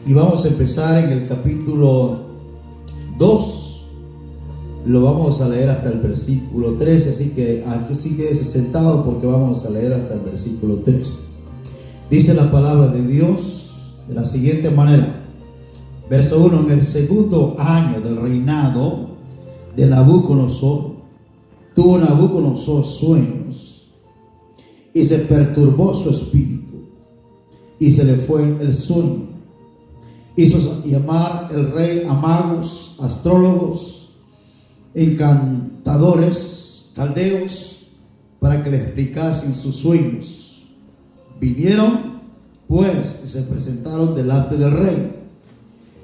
Y vamos a empezar en el capítulo 2. Lo vamos a leer hasta el versículo 13. Así que aquí sí quédese sentado porque vamos a leer hasta el versículo 13. Dice la palabra de Dios de la siguiente manera. Verso 1. En el segundo año del reinado de Nabucodonosor, tuvo Nabucodonosor sueños y se perturbó su espíritu y se le fue el sueño. Hizo llamar el rey a magos, astrólogos, encantadores, caldeos, para que le explicasen sus sueños. Vinieron pues y se presentaron delante del rey.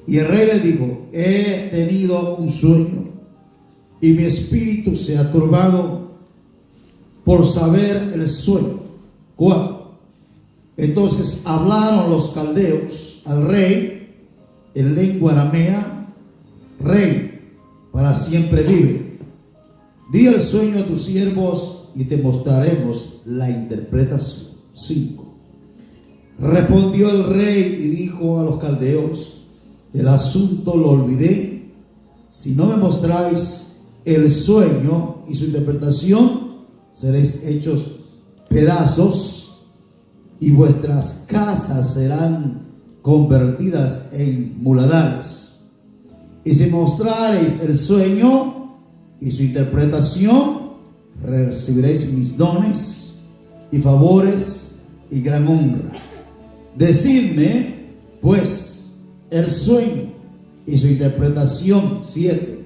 Y el rey le dijo: he tenido un sueño y mi espíritu se ha turbado por saber el sueño. 4. Entonces hablaron los caldeos al rey en lengua aramea: Rey, para siempre vive. Di el sueño a tus siervos y te mostraremos la interpretación. 5. Respondió el rey y dijo a los caldeos: el asunto lo olvidé. Si no me mostráis el sueño y su interpretación, seréis hechos pedazos y vuestras casas serán convertidas en muladares. Y si mostrareis el sueño y su interpretación, recibiréis mis dones y favores y gran honra. Decidme pues el sueño y su interpretación. 7.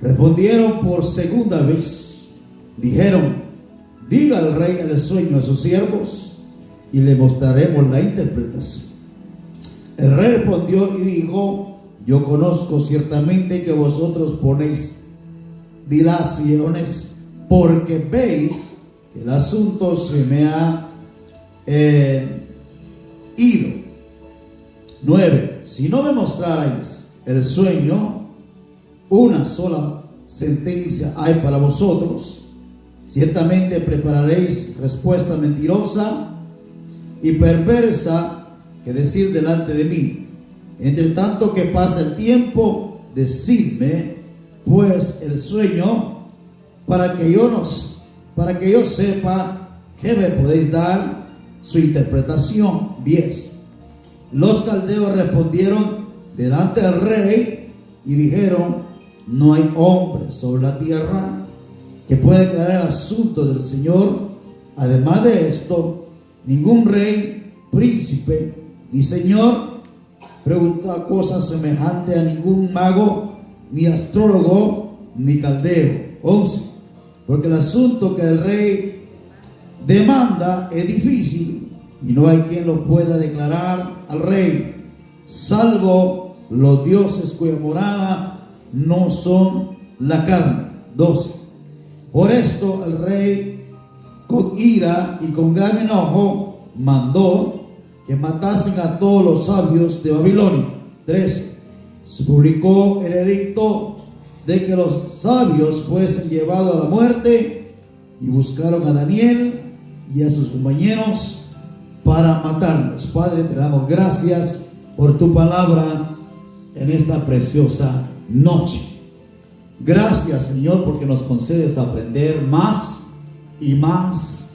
Respondieron por segunda vez, dijeron: diga el rey el sueño a sus siervos y le mostraremos la interpretación. El rey respondió y dijo: yo conozco ciertamente que vosotros ponéis dilaciones porque veis que el asunto se me ha ido. 9. Si no me mostrarais el sueño, una sola sentencia hay para vosotros: ciertamente prepararéis respuesta mentirosa y perversa que decir delante de mí. Entre tanto que pasa el tiempo, decidme pues el sueño para que yo sepa que me podéis dar su interpretación. 10. Los caldeos respondieron delante del rey y dijeron: no hay hombre sobre la tierra que pueda declarar el asunto del Señor. Además de esto, ningún rey, príncipe ni señor pregunta cosa semejante a ningún mago, ni astrólogo, ni caldeo. 11. Porque el asunto que el rey demanda es difícil y no hay quien lo pueda declarar al rey, salvo los dioses cuya morada no son la carne. 12. Por esto el rey, con ira y con gran enojo, mandó que matasen a todos los sabios de Babilonia. 13. Se publicó el edicto de que los sabios fuesen llevados a la muerte, y buscaron a Daniel y a sus compañeros para matarlos. Padre, te damos gracias por tu palabra en esta preciosa noche. Gracias, Señor, porque nos concedes aprender más y más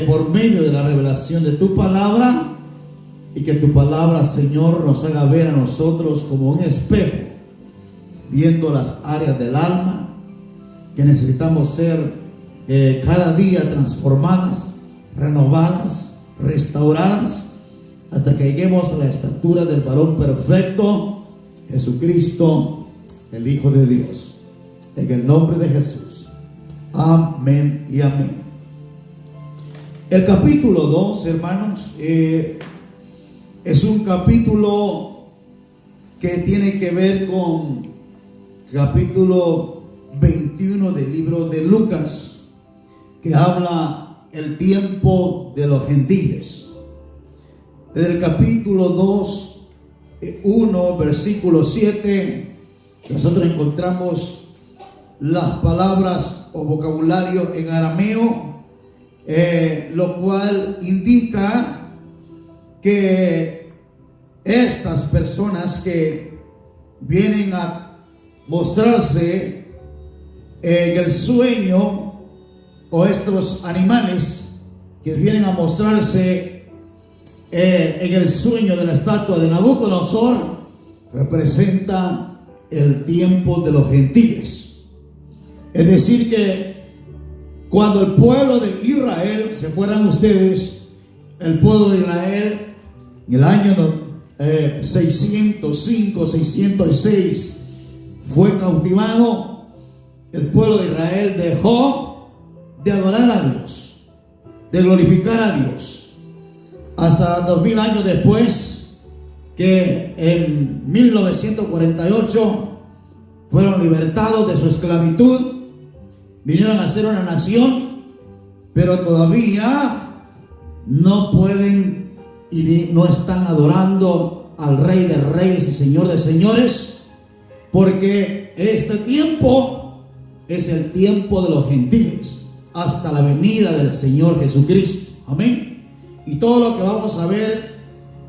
por medio de la revelación de tu palabra, y que tu palabra, Señor, nos haga ver a nosotros como un espejo, viendo las áreas del alma que necesitamos ser cada día transformadas, renovadas, restauradas, hasta que lleguemos a la estatura del varón perfecto, Jesucristo, el Hijo de Dios. En el nombre de Jesús. Amén y amén. El capítulo 2, hermanos, es un capítulo que tiene que ver con capítulo 21 del libro de Lucas, que habla el tiempo de los gentiles. Desde el capítulo 2, 1, versículo 7, nosotros encontramos las palabras o vocabulario en arameo, lo cual indica que estas personas que vienen a mostrarse en el sueño, o estos animales que vienen a mostrarse en el sueño de la estatua de Nabucodonosor, representa el tiempo de los gentiles. Es decir que cuando el pueblo de Israel, ¿se acuerdan ustedes? El pueblo de Israel en el año 605, 606 fue cautivado. El pueblo de Israel dejó de adorar a Dios, de glorificar a Dios, hasta 2000 años después, que en 1948 fueron libertados de su esclavitud, vinieron a ser una nación, pero todavía no pueden y no están adorando al Rey de Reyes y Señor de Señores, porque este tiempo es el tiempo de los gentiles, hasta la venida del Señor Jesucristo. Amén. Y todo lo que vamos a ver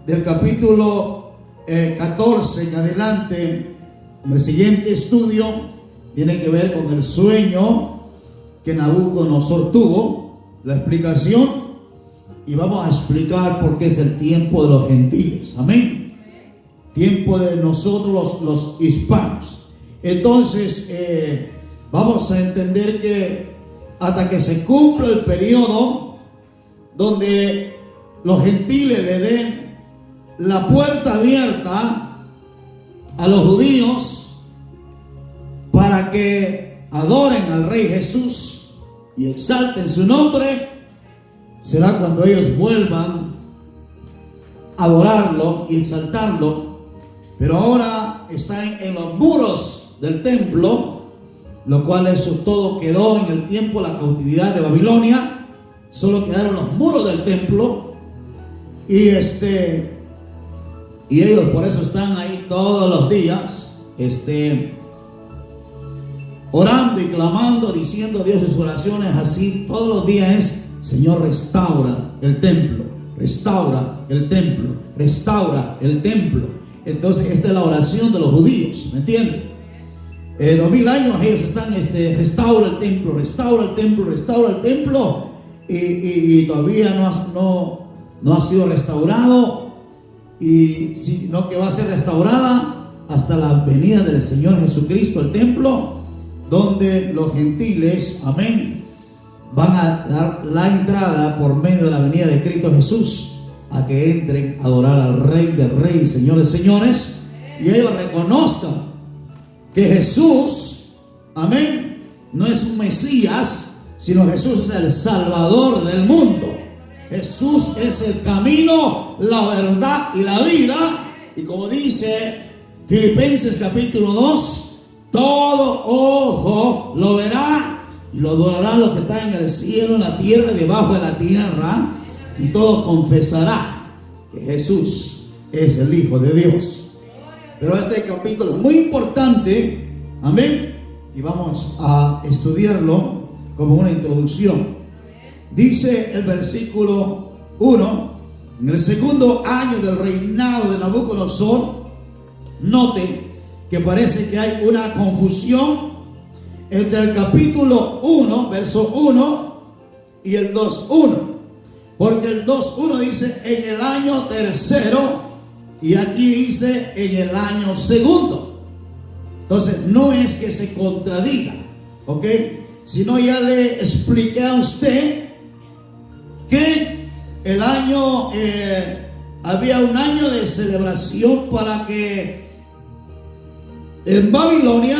del capítulo 14 en adelante, en el siguiente estudio, tiene que ver con el sueño que Nabucodonosor tuvo, la explicación, y vamos a explicar por qué es el tiempo de los gentiles. Amén. Tiempo de nosotros los hispanos. Entonces vamos a entender que hasta que se cumpla el periodo donde los gentiles le den la puerta abierta a los judíos para que adoren al Rey Jesús y exalten su nombre, será cuando ellos vuelvan a adorarlo y exaltarlo. Pero ahora están en los muros del templo, lo cual eso todo quedó en el tiempo de la cautividad de Babilonia. Solo quedaron los muros del templo, y ellos por eso están ahí todos los días orando y clamando, diciendo a Dios sus oraciones así todos los días. Es: Señor, restaura el templo, restaura el templo, restaura el templo. Entonces esta es la oración de los judíos, ¿me entienden? 2000 años ellos están restaura el templo, restaura el templo, restaura el templo, y todavía no ha sido restaurado, y sino que va a ser restaurada hasta la venida del Señor Jesucristo, el templo, donde los gentiles, amén, van a dar la entrada por medio de la venida de Cristo Jesús a que entren a adorar al Rey de Reyes, Señor de Señores, y ellos reconozcan que Jesús, amén, no es un Mesías, sino Jesús es el Salvador del mundo. Jesús es el camino, la verdad y la vida. Y como dice Filipenses capítulo 2, todo ojo lo verá y lo adorará los que están en el cielo, en la tierra y debajo de la tierra, y todo confesará que Jesús es el Hijo de Dios. Pero este capítulo es muy importante, amén, y vamos a estudiarlo como una introducción. Dice el versículo 1: en el segundo año del reinado de Nabucodonosor. Note que parece que hay una confusión entre el capítulo 1, verso 1, y el 2:1, porque el 2:1 dice en el año tercero, y aquí dice en el año segundo. Entonces no es que se contradiga, ¿ok? Sino ya le expliqué a usted que el año había un año de celebración para que en Babilonia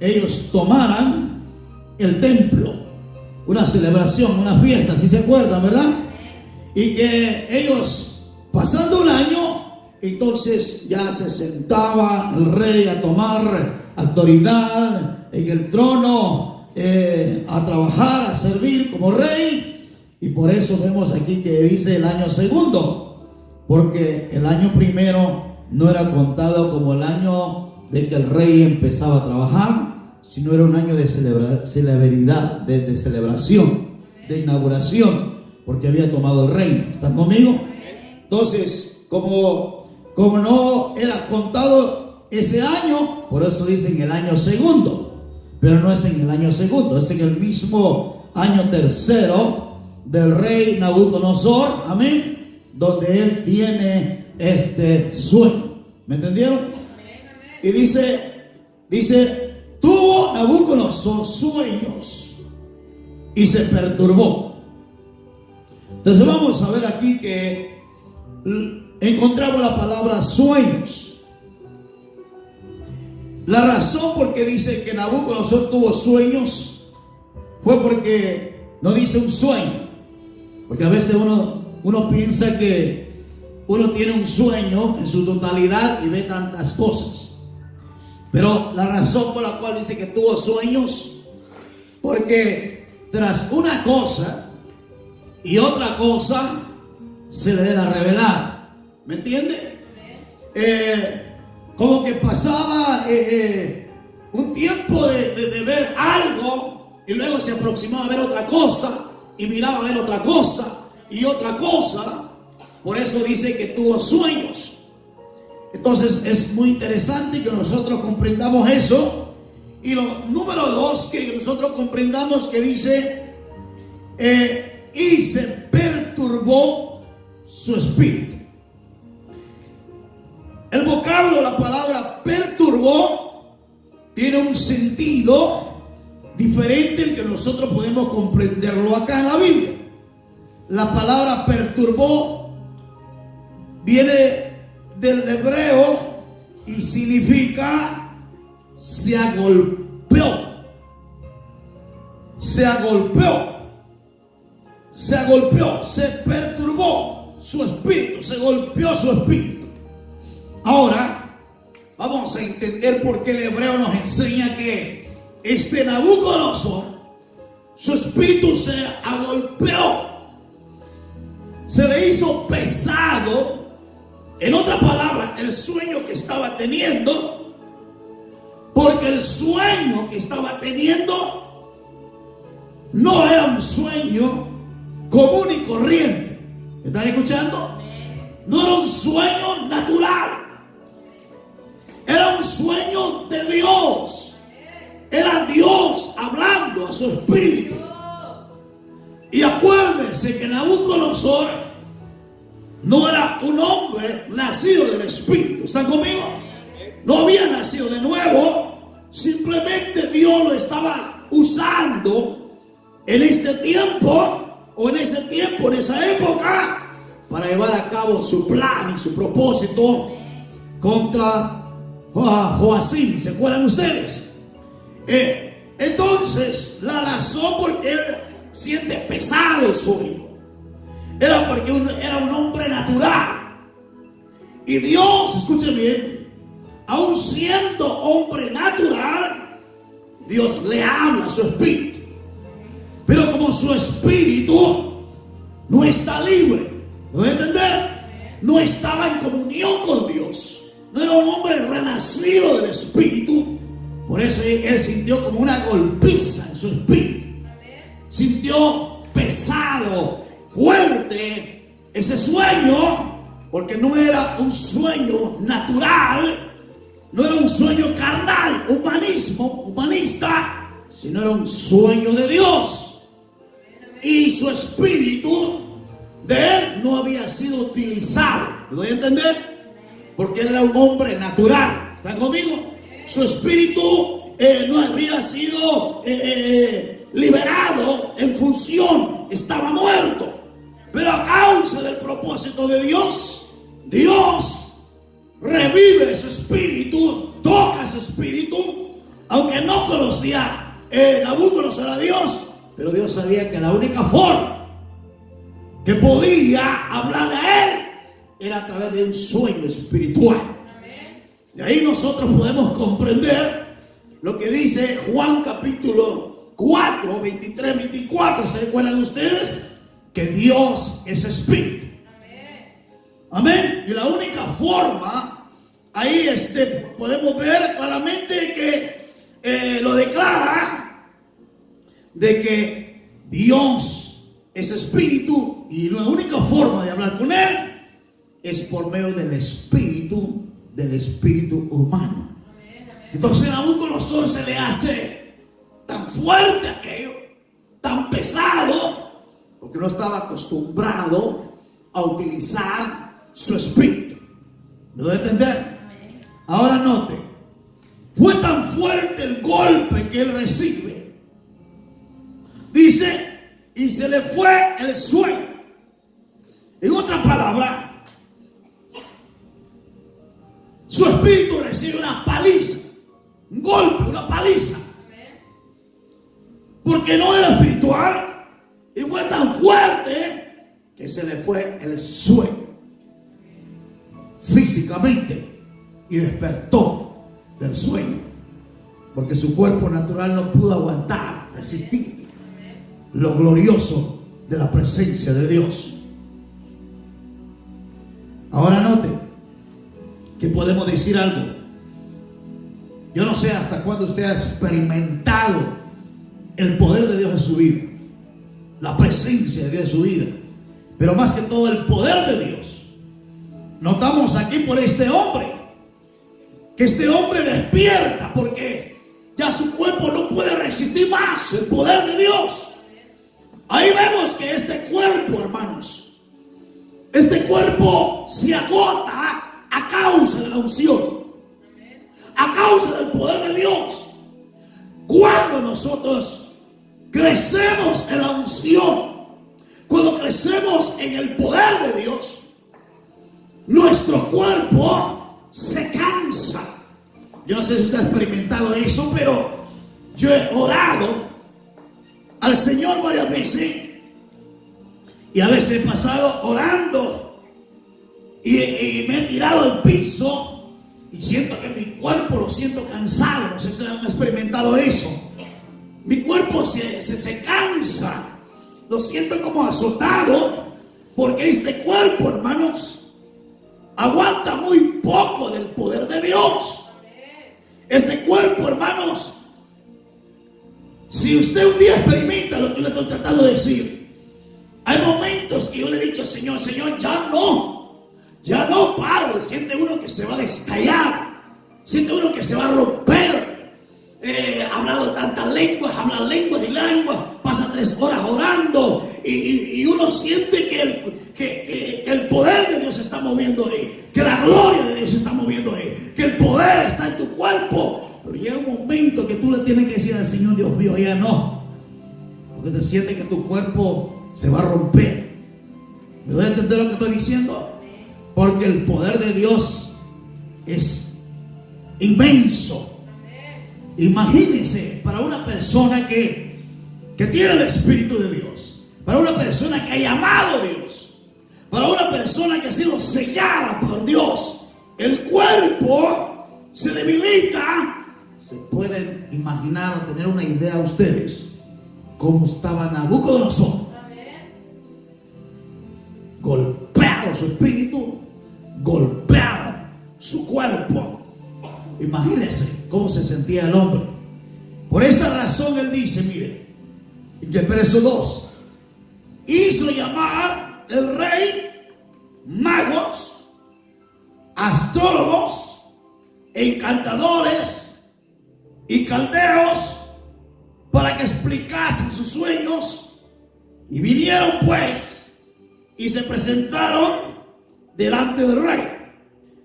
ellos tomaran el templo, una celebración, una fiesta, si se acuerdan, ¿verdad? Y que ellos, pasando un año, entonces ya se sentaba el rey a tomar autoridad en el trono, a trabajar, a servir como rey. Y por eso vemos aquí que dice el año segundo, porque el año primero no era contado como el año de que el rey empezaba a trabajar, sino era un año de celebridad, de celebración, de inauguración, porque había tomado el reino. ¿Están conmigo? Entonces, como como no era contado ese año, por eso dicen el año segundo, pero no es en el año segundo, es en el mismo año tercero del rey Nabucodonosor, amén, donde él tiene este sueño. ¿Me entendieron? Y dice, tuvo Nabucodonosor sueños y se perturbó. Entonces vamos a ver aquí que encontramos la palabra sueños. La razón por qué dice que Nabucodonosor tuvo sueños fue porque no dice un sueño. Porque a veces uno piensa que uno tiene un sueño en su totalidad y ve tantas cosas. Pero la razón por la cual dice que tuvo sueños, porque tras una cosa y otra cosa se le era revelada. ¿Me entiende? Como que pasaba un tiempo de ver algo y luego se aproximaba a ver otra cosa y miraba a ver otra cosa y otra cosa. Por eso dice que tuvo sueños. Entonces es muy interesante que nosotros comprendamos eso. Y lo número 2, que nosotros comprendamos que dice y se perturbó su espíritu. El vocablo, la palabra perturbó, tiene un sentido diferente al que nosotros podemos comprenderlo acá en la Biblia. La palabra perturbó viene del hebreo y significa se agolpeó. Se agolpeó. Se agolpeó, se perturbó su espíritu, se golpeó su espíritu. Ahora, vamos a entender por qué el hebreo nos enseña que este Nabucodonosor, su espíritu se agolpeó, se le hizo pesado. En otra palabra, el sueño que estaba teniendo, porque el sueño que estaba teniendo no era un sueño común y corriente. ¿Me están escuchando? No era un sueño natural. Era un sueño de Dios. Era Dios hablando a su espíritu. Y acuérdense que Nabucodonosor no era un hombre nacido del espíritu. ¿Están conmigo? No había nacido de nuevo. Simplemente Dios lo estaba usando en este tiempo, o en ese tiempo, en esa época, para llevar a cabo su plan y su propósito contra Joacim. ¿Se acuerdan ustedes? Entonces, la razón por qué él siente pesado el sueño era porque era un hombre natural. Y Dios, escuchen bien, aun siendo hombre natural, Dios le habla a su espíritu. Pero como su espíritu no está libre, ¿no voy a entender? No estaba en comunión con Dios. No era un hombre renacido del espíritu. Por eso él sintió como una golpiza en su espíritu. Sintió pesado, fuerte ese sueño, porque no era un sueño natural, no era un sueño carnal, humanista, sino era un sueño de Dios. Y su espíritu de él no había sido utilizado. ¿Me doy a entender? Porque él era un hombre natural. ¿Están conmigo? Su espíritu no había sido liberado en función. Estaba muerto. Pero a causa del propósito de Dios, Dios revive ese espíritu, toca ese espíritu, aunque no conocía Nabucodonosor a Dios, pero Dios sabía que la única forma que podía hablarle a él era a través de un sueño espiritual. De ahí nosotros podemos comprender lo que dice Juan capítulo 4, 23, 24. ¿Se recuerdan ustedes? Que Dios es espíritu. Amén. Y la única forma, ahí podemos ver claramente que lo declara, de que Dios es espíritu y la única forma de hablar con él es por medio del espíritu humano. Entonces a Nabucodonosor se le hace tan fuerte aquello, tan pesado, porque no estaba acostumbrado a utilizar su espíritu. ¿Me doy a entender? Ahora note, fue tan fuerte el golpe que él recibe, dice, y se le fue el sueño. En otra palabra, su espíritu recibe una paliza, un golpe, una paliza, porque no era espiritual, y fue tan fuerte que se le fue el sueño físicamente y despertó del sueño, porque su cuerpo natural no pudo aguantar, resistir lo glorioso de la presencia de Dios. Ahora note que podemos decir algo. Yo no sé hasta cuándo usted ha experimentado el poder de Dios en su vida, la presencia de Dios en su vida, pero más que todo el poder de Dios. Notamos aquí por este hombre, que este hombre despierta porque ya su cuerpo no puede resistir más el poder de Dios. Ahí vemos que este cuerpo, hermanos, este cuerpo se agota a causa de la unción, a causa del poder de Dios. Cuando nosotros crecemos en la unción, cuando crecemos en el poder de Dios, nuestro cuerpo se cansa. Yo no sé si usted ha experimentado eso, pero yo he orado al Señor varias veces, y a veces he pasado orando y me he tirado al piso y siento que mi cuerpo lo siento cansado. No sé si ustedes han experimentado eso. Mi cuerpo se cansa, lo siento como azotado, porque este cuerpo, hermanos, aguanta muy poco del poder de Dios. Este cuerpo, hermanos, si usted un día experimenta lo que le estoy tratando de decir, hay momentos que yo le he dicho al Señor, Señor, ya no paro. Siente uno que se va a destallar, siente uno que se va a romper. Hablado tantas lenguas, habla lenguas y lenguas, pasa 3 horas orando y uno siente que el poder de Dios se está moviendo ahí, que la gloria de Dios se está moviendo ahí, que el poder está en tu cuerpo. Pero llega un momento que tú le tienes que decir al Señor, Dios mío, ya no, porque te sientes que tu cuerpo se va a romper. ¿Me doy a entender lo que estoy diciendo? Porque el poder de Dios es inmenso. Imagínense, para una persona que tiene el Espíritu de Dios, para una persona que ha llamado a Dios, para una persona que ha sido sellada por Dios, el cuerpo se debilita. Se pueden imaginar o tener una idea ustedes cómo estaba Nabucodonosor. Golpeado su espíritu, golpeado su cuerpo. Imagínense cómo se sentía el hombre. Por esta razón él dice, mire, en el verso 2, hizo llamar el rey magos, astrólogos, encantadores y caldeos para que explicasen sus sueños, y vinieron pues y se presentaron delante del rey.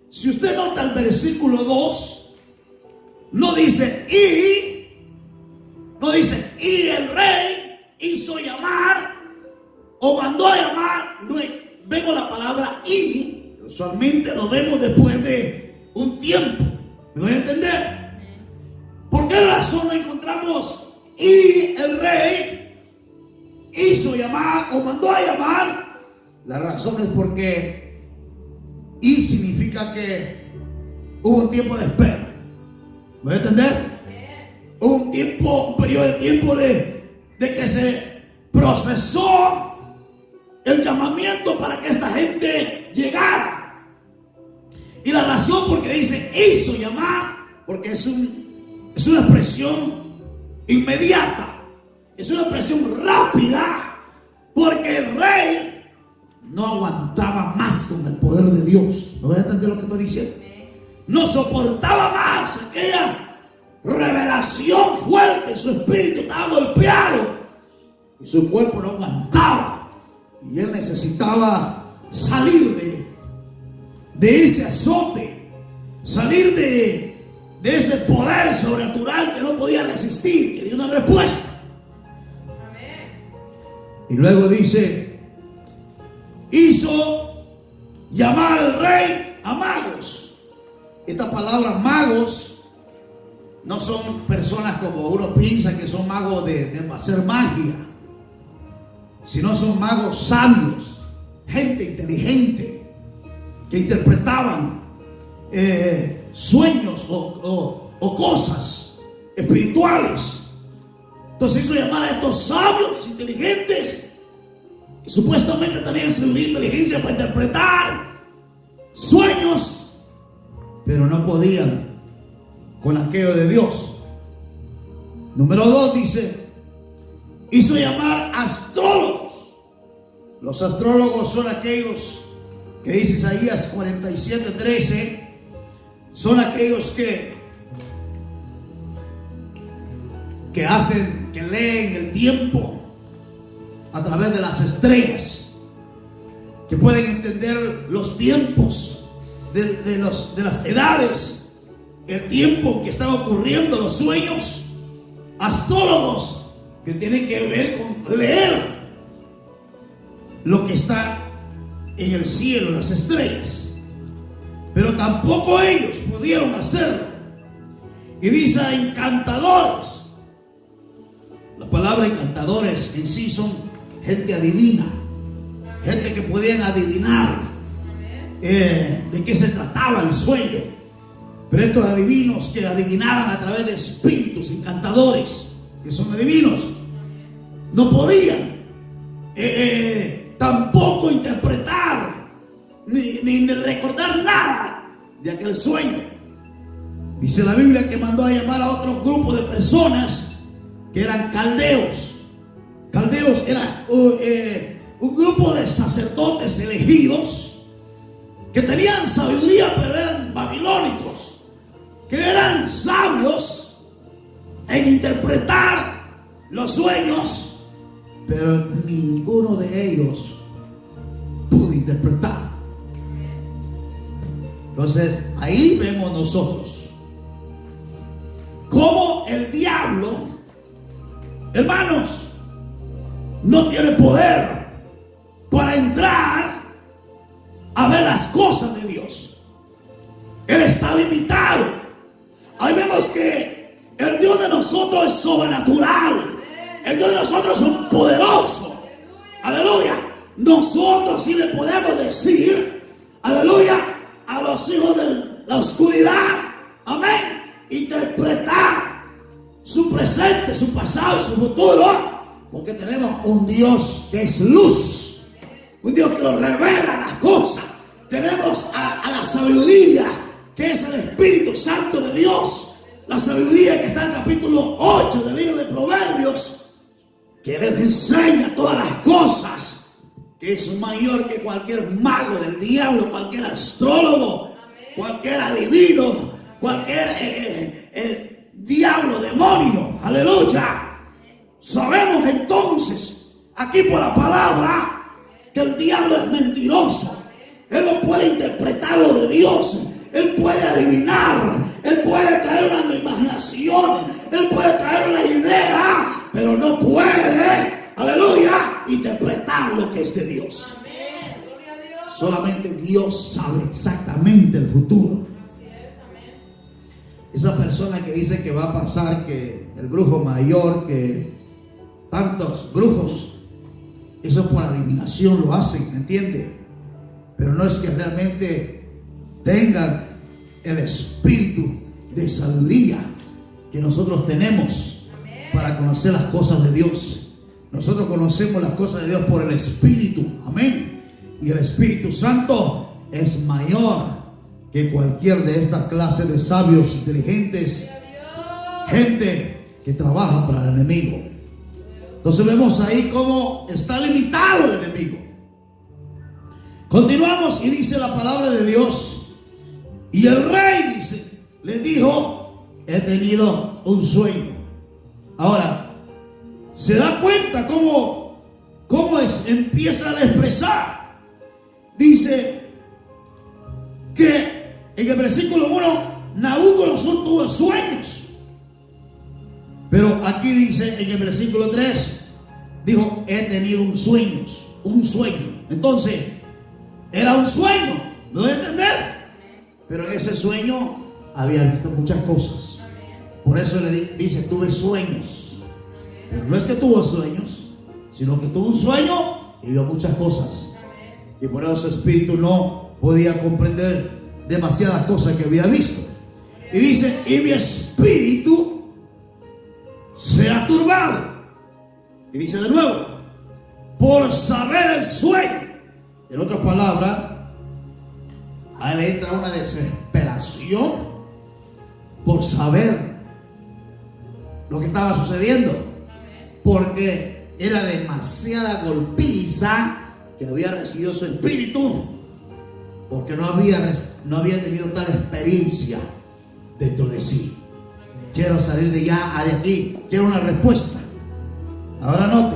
Si usted nota el versículo 2, no dice y el rey hizo llamar o mandó a llamar. No vemos la palabra y, usualmente lo vemos después de un tiempo. ¿Me voy a entender? ¿Por qué razón no encontramos y el rey hizo llamar o mandó a llamar? La razón es porque y significa que hubo un tiempo de espera. ¿Me voy a entender? Hubo un periodo de tiempo de que se procesó el llamamiento para que esta gente llegara. Y la razón porque dice hizo llamar, porque es una expresión inmediata, es una expresión rápida, porque el rey no aguantaba más con el poder de Dios. ¿No voy a entender lo que estoy diciendo? No soportaba más aquella revelación fuerte. Su espíritu estaba golpeado y su cuerpo no aguantaba. Y él necesitaba salir de ese azote, salir de ese poder sobrenatural que no podía resistir, que dio una respuesta. Y luego dice, hizo llamar al rey a magos. Esta palabra magos no son personas como uno piensa que son magos de hacer magia, sino son magos sabios, gente inteligente que interpretaban sueños o cosas espirituales. Entonces hizo llamar a estos sabios inteligentes que supuestamente tenían sabiduría e inteligencia para interpretar sueños, pero no podían con aquello de Dios. Número 2 dice, hizo llamar astrólogos. Los astrólogos son aquellos que dice Isaías 47:13, son aquellos que leen el tiempo a través de las estrellas, que pueden entender los tiempos de las edades, el tiempo que están ocurriendo, los sueños. Astrólogos que tienen que ver con leer lo que está en el cielo, las estrellas, pero tampoco ellos pudieron hacerlo. Y dice encantadores. La palabra encantadores en sí son gente adivina, gente que podían adivinar de qué se trataba el sueño. Pero estos adivinos que adivinaban a través de espíritus encantadores, que son adivinos, no podían tampoco interpretar ni recordar nada de aquel sueño. Dice la Biblia que mandó a llamar a otro grupo de personas que eran caldeos. Caldeos era un grupo de sacerdotes elegidos que tenían sabiduría, pero eran babilónicos, que eran sabios en interpretar los sueños, pero ninguno de ellos pudo interpretar. Entonces ahí vemos nosotros cómo el diablo, hermanos, no tiene poder para entrar a ver las cosas de Dios. Él está limitado. Ahí vemos que el Dios de nosotros es sobrenatural. El Dios de nosotros es un poderoso. Aleluya. Nosotros sí le podemos decir, aleluya, a los hijos de la oscuridad, amén, interpretar su presente, su pasado y su futuro, porque tenemos un Dios que es luz, un Dios que nos revela las cosas. Tenemos a la sabiduría, que es el Espíritu Santo de Dios, la sabiduría que está en el capítulo 8 del libro de Proverbios, que les enseña todas las cosas, que es mayor que cualquier mago del diablo, cualquier astrólogo, cualquier adivino, cualquier diablo, demonio. Aleluya. Sabemos entonces aquí por la palabra que el diablo es mentiroso. Él no puede interpretar lo de Dios. Él puede adivinar, él puede traer una imaginación, él puede traer una idea, pero no puede, aleluya, interpretar lo que es de Dios. Amén. Gloria a Dios. Solamente Dios sabe exactamente el futuro. Así es, amén. Esa persona que dice que va a pasar, que el brujo mayor, que tantos brujos, eso por adivinación lo hacen, ¿me entiende? Pero no es que realmente tengan el espíritu de sabiduría que nosotros tenemos. Amén. Para conocer las cosas de Dios. Nosotros conocemos las cosas de Dios por el Espíritu. Amén. Y el Espíritu Santo es mayor que cualquier de estas clases de sabios inteligentes, gente que trabaja para el enemigo. Entonces vemos ahí cómo está limitado el enemigo. Continuamos y dice la palabra de Dios. Y el rey dice, le dijo, he tenido un sueño. Ahora, se da cuenta cómo empieza a expresar. Dice que en el versículo 1, Nabucodonosor tuvo sueños. Pero aquí dice en el versículo 3, dijo, he tenido un sueño. Entonces, era un sueño, ¿lo debe entender? Pero en ese sueño había visto muchas cosas. Por eso le dice, tuve sueños. Pero no es que tuvo sueños, sino que tuvo un sueño y vio muchas cosas. Y por eso su espíritu no podía comprender demasiadas cosas que había visto. Y dice, y mi espíritu se ha turbado. Y dice de nuevo, por saber el sueño. En otras palabras, a él le entra una desesperación por saber lo que estaba sucediendo, porque era demasiada golpiza que había recibido su espíritu, porque no había tenido tal experiencia dentro de sí. Quiero salir de aquí, quiero una respuesta. Ahora note,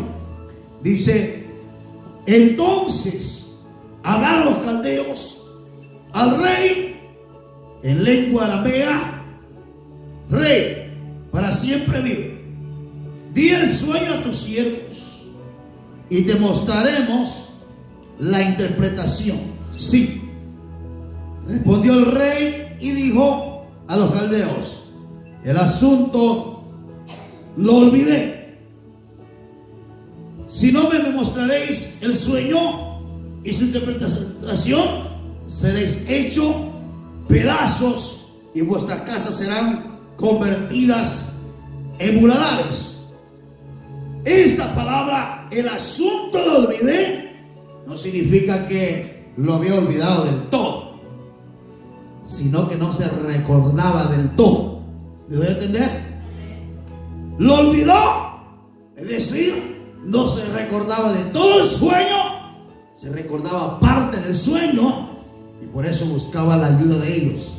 dice, entonces hablaron los caldeos al rey en lengua aramea, rey, para siempre vive. Di el sueño a tus siervos y te mostraremos la interpretación. Sí, respondió el rey y dijo a los caldeos, el asunto lo olvidé. Si no me mostraréis el sueño y su interpretación, seréis hechos pedazos y vuestras casas serán convertidas en muladares. Esta palabra, el asunto lo olvidé, no significa que lo había olvidado del todo, sino que no se recordaba del todo. ¿Me doy a entender? Lo olvidó, es decir, no se recordaba de todo el sueño, se recordaba parte del sueño y por eso buscaba la ayuda de ellos.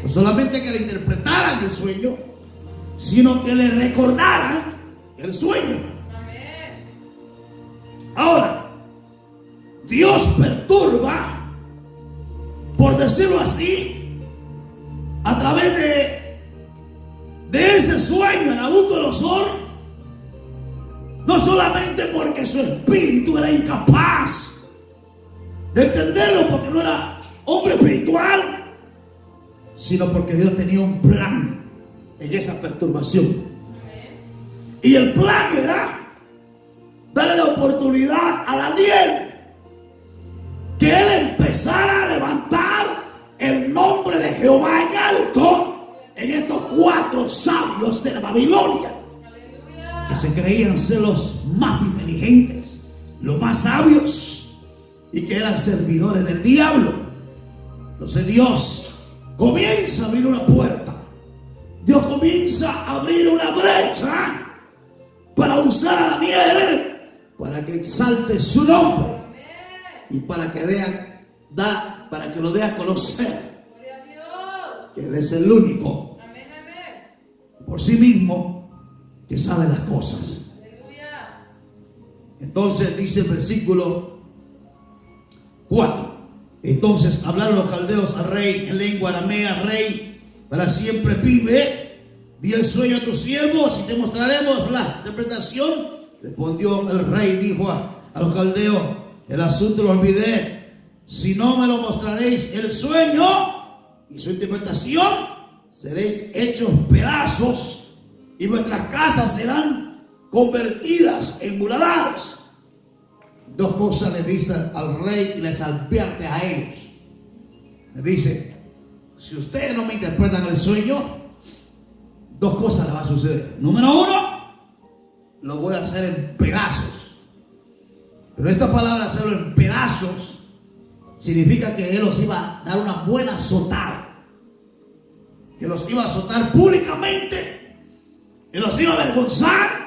No solamente que le interpretaran el sueño, sino que le recordaran el sueño. Ahora, Dios perturba, por decirlo así, a través de ese sueño en Nabucodonosor, no solamente porque su espíritu era incapaz de entenderlo, porque no era hombre espiritual, sino porque Dios tenía un plan en esa perturbación. Y el plan era darle la oportunidad a Daniel que él empezara a levantar el nombre de Jehová en alto en estos 4 sabios de la Babilonia, que se creían ser los más inteligentes, los más sabios, y que eran servidores del diablo. Entonces Dios comienza a abrir una puerta, Dios comienza a abrir una brecha para usar a Daniel, para que exalte su nombre y para que lo dé a conocer que Él es el único por sí mismo que sabe las cosas. Entonces dice el versículo 4: entonces hablaron los caldeos al rey en lengua aramea, rey, para siempre vive, di el sueño a tus siervos y te mostraremos la interpretación. Respondió el rey y dijo a los caldeos, el asunto lo olvidé, si no me lo mostraréis el sueño y su interpretación, seréis hechos pedazos y vuestras casas serán convertidas en muladares. 2 cosas le dice al rey y les advierte a ellos. Le dice, si ustedes no me interpretan el sueño, 2 cosas le va a suceder. Número 1, lo voy a hacer en pedazos. Pero esta palabra hacerlo en pedazos significa que Él los iba a dar una buena azotada, que los iba a azotar públicamente, que los iba a avergonzar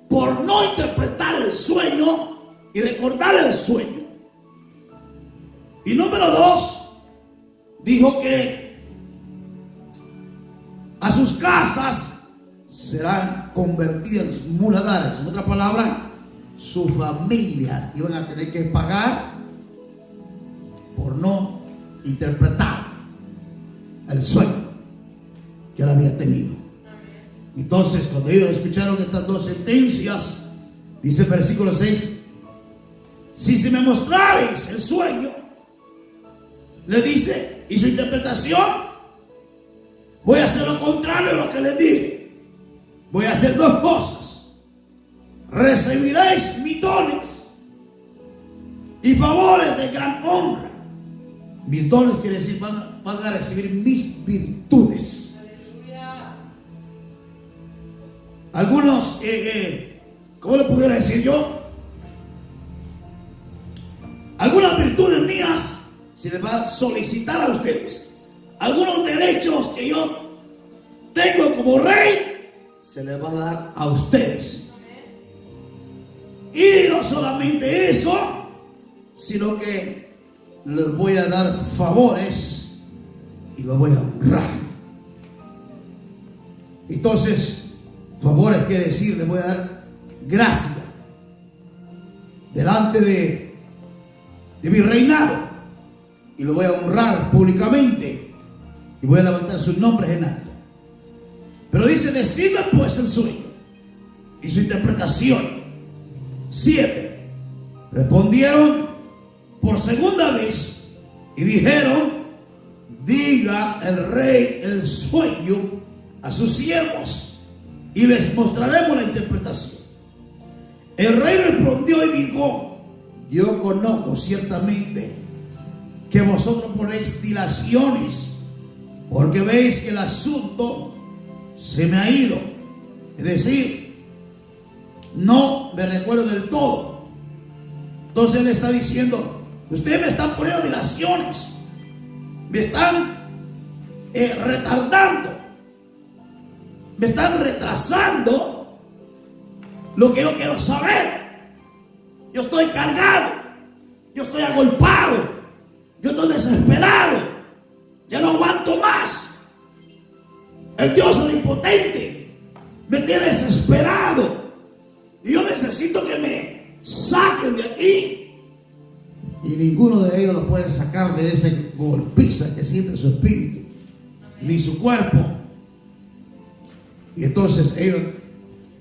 por no interpretar el sueño y recordar el sueño. Y número 2, dijo que a sus casas serán convertidas en muladares. En otras palabras, sus familias iban a tener que pagar por no interpretar el sueño que él había tenido. Entonces, cuando ellos escucharon estas 2 sentencias, dice el versículo 6, si se me mostrareis el sueño, le dice, y su interpretación, voy a hacer lo contrario a lo que le dije. Voy a hacer 2 cosas. Recibiréis mis dones y favores de gran honra. Mis dones quiere decir, van a recibir mis virtudes. Aleluya. Algunos, ¿cómo le pudiera decir yo? Algunas virtudes mías se les va a solicitar a ustedes. Algunos derechos que yo tengo como rey se les va a dar a ustedes. Y no solamente eso, sino que les voy a dar favores y los voy a honrar. Entonces, favores quiere decir, les voy a dar gracia delante de mi reinado, y lo voy a honrar públicamente y voy a levantar sus nombres en alto. Pero dice, decidme pues el sueño y su interpretación. 7. Respondieron por segunda vez y dijeron, diga el rey el sueño a sus siervos y les mostraremos la interpretación. El rey respondió y dijo, yo conozco ciertamente que vosotros ponéis dilaciones, porque veis que el asunto se me ha ido. Es decir, no me recuerdo del todo. Entonces él está diciendo, ustedes me están poniendo dilaciones, me están retardando, me están retrasando lo que yo quiero saber. Yo estoy cargado, yo estoy agolpado, yo estoy desesperado, ya no aguanto más. El Dios omnipotente me tiene desesperado y yo necesito que me saquen de aquí. Y ninguno de ellos lo puede sacar de ese golpiza que siente su espíritu, ni su cuerpo. Y entonces ellos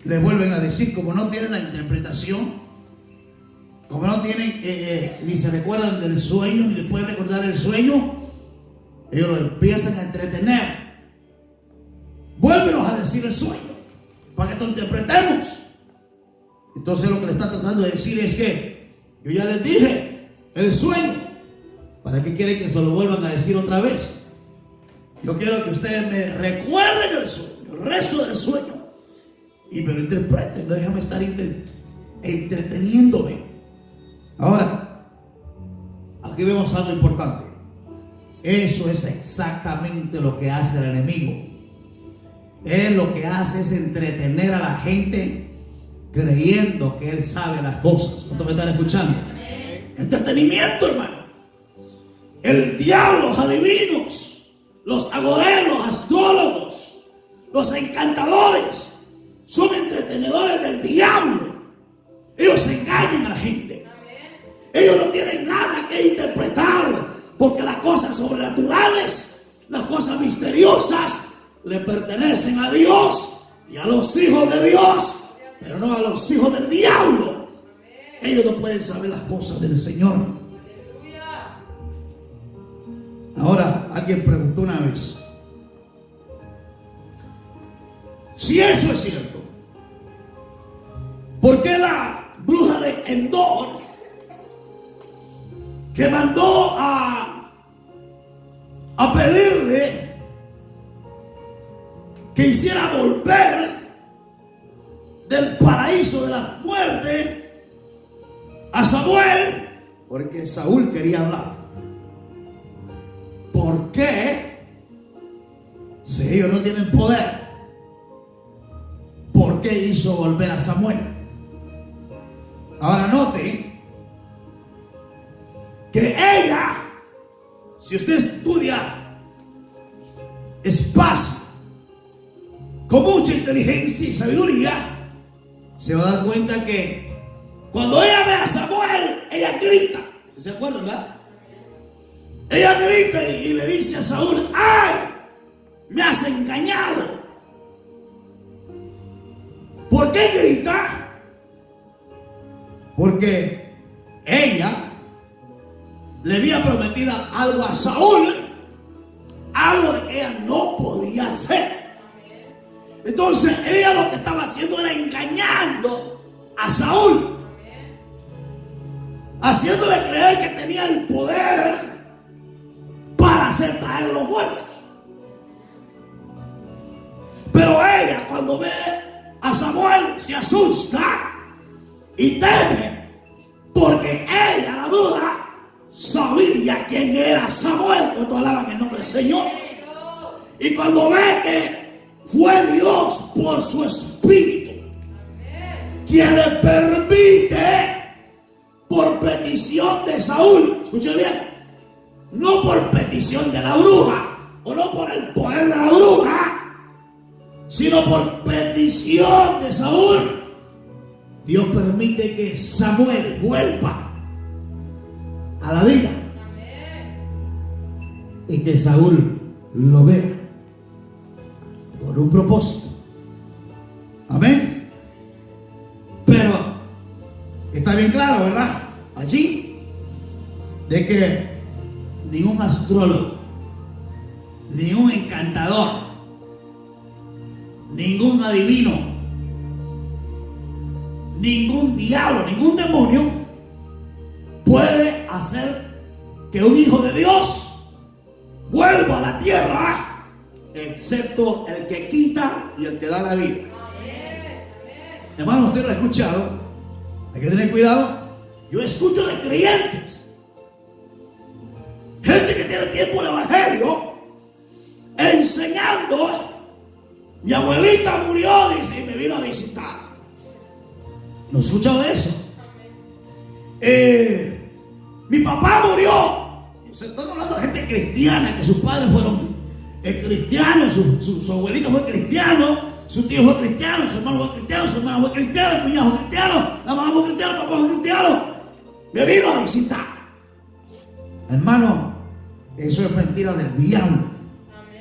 le vuelven a decir, como no tienen la interpretación, como no tienen, ni se recuerdan del sueño, ni le pueden recordar el sueño, ellos lo empiezan a entretener. Vuélvenos a decir el sueño para que lo interpretemos. Entonces lo que le está tratando de decir es que yo ya les dije el sueño. ¿Para qué quieren que se lo vuelvan a decir otra vez? Yo quiero que ustedes me recuerden el sueño, el resto del sueño, y me lo interpreten. No déjame estar entreteniéndome. Ahora, aquí vemos algo importante. Eso es exactamente lo que hace el enemigo. Él lo que hace es entretener a la gente creyendo que él sabe las cosas. ¿Cuántos me están escuchando? Entretenimiento, hermano. El diablo, los adivinos, los agoreros, los astrólogos, los encantadores son entretenedores del diablo. Ellos engañan a la gente. Ellos no tienen nada que interpretar, porque las cosas sobrenaturales, las cosas misteriosas, le pertenecen a Dios y a los hijos de Dios, pero no a los hijos del diablo. Ellos no pueden saber las cosas del Señor. Ahora, alguien preguntó una vez, si eso es cierto, ¿por qué la bruja de Endor, que mandó a pedirle que hiciera volver del paraíso de la muerte a Samuel? Porque Saúl quería hablar. ¿Por qué? Si ellos no tienen poder, ¿por qué hizo volver a Samuel? Ahora note que ella si usted estudia espacio con mucha inteligencia y sabiduría, se va a dar cuenta que cuando ella ve a Samuel, ella grita. ¿Se acuerdan, verdad? Ella grita y le dice a Saúl: ¡ay! Me has engañado. ¿Por qué grita? Porque ella le había prometido algo a Saúl, algo de que ella no podía hacer. Entonces ella lo que estaba haciendo era engañando a Saúl, haciéndole creer que tenía el poder para hacer traer los muertos. Pero ella, cuando ve a Samuel, se asusta y teme, porque ella, la bruja, sabía quién era Samuel cuando hablaban el nombre del Señor. Y cuando ve que fue Dios por su espíritu quien le permite, por petición de Saúl, escuche bien, no por petición de la bruja o no por el poder de la bruja, sino por petición de Saúl, Dios permite que Samuel vuelva a la vida y que Saúl lo vea con un propósito. Amén. Pero está bien claro, ¿verdad? Allí, de que ni un astrólogo, ni un encantador, ningún adivino, ningún diablo, ningún demonio puede hacer que un hijo de Dios vuelva a la tierra, excepto el que quita y el que da la vida. Hermano, usted lo ha escuchado. Hay que tener cuidado. Yo escucho de creyentes, gente que tiene tiempo en el evangelio, enseñando: mi abuelita murió, dice, y me vino a visitar. ¿No he escuchado de eso? Mi papá murió. Estamos hablando de gente cristiana, que sus padres fueron cristianos, su abuelito fue cristiano, su tío fue cristiano, su hermano fue cristiano, su hermana fue cristiana, el cuñado fue cristiano, la mamá fue cristiana, el papá fue cristiano. Me vino a visitar. Hermano, eso es mentira del diablo.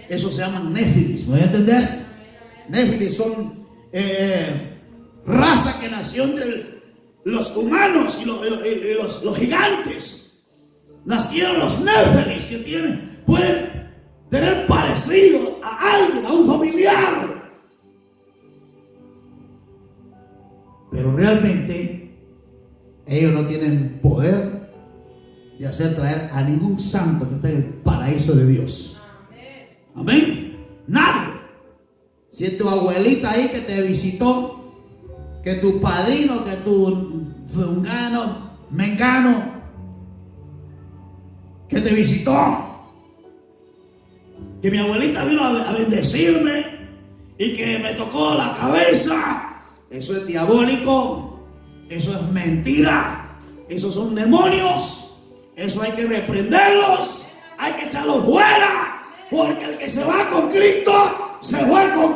Eso se llama néfilis, ¿me voy a entender? Néfilis son raza que nació entre los humanos y los gigantes. Nacieron los néfilis, que pueden tener parecido a alguien, a un familiar, pero realmente ellos no tienen poder de hacer traer a ningún santo que esté en el paraíso de Dios. Amén. Nadie. Si es tu abuelita ahí que te visitó, que tu padrino, que tu fungano, mengano, que te visitó, que mi abuelita vino a bendecirme y que me tocó la cabeza, eso es diabólico, eso es mentira, esos son demonios, eso hay que reprenderlos, hay que echarlos fuera, porque el que se va con Cristo se fue con Cristo.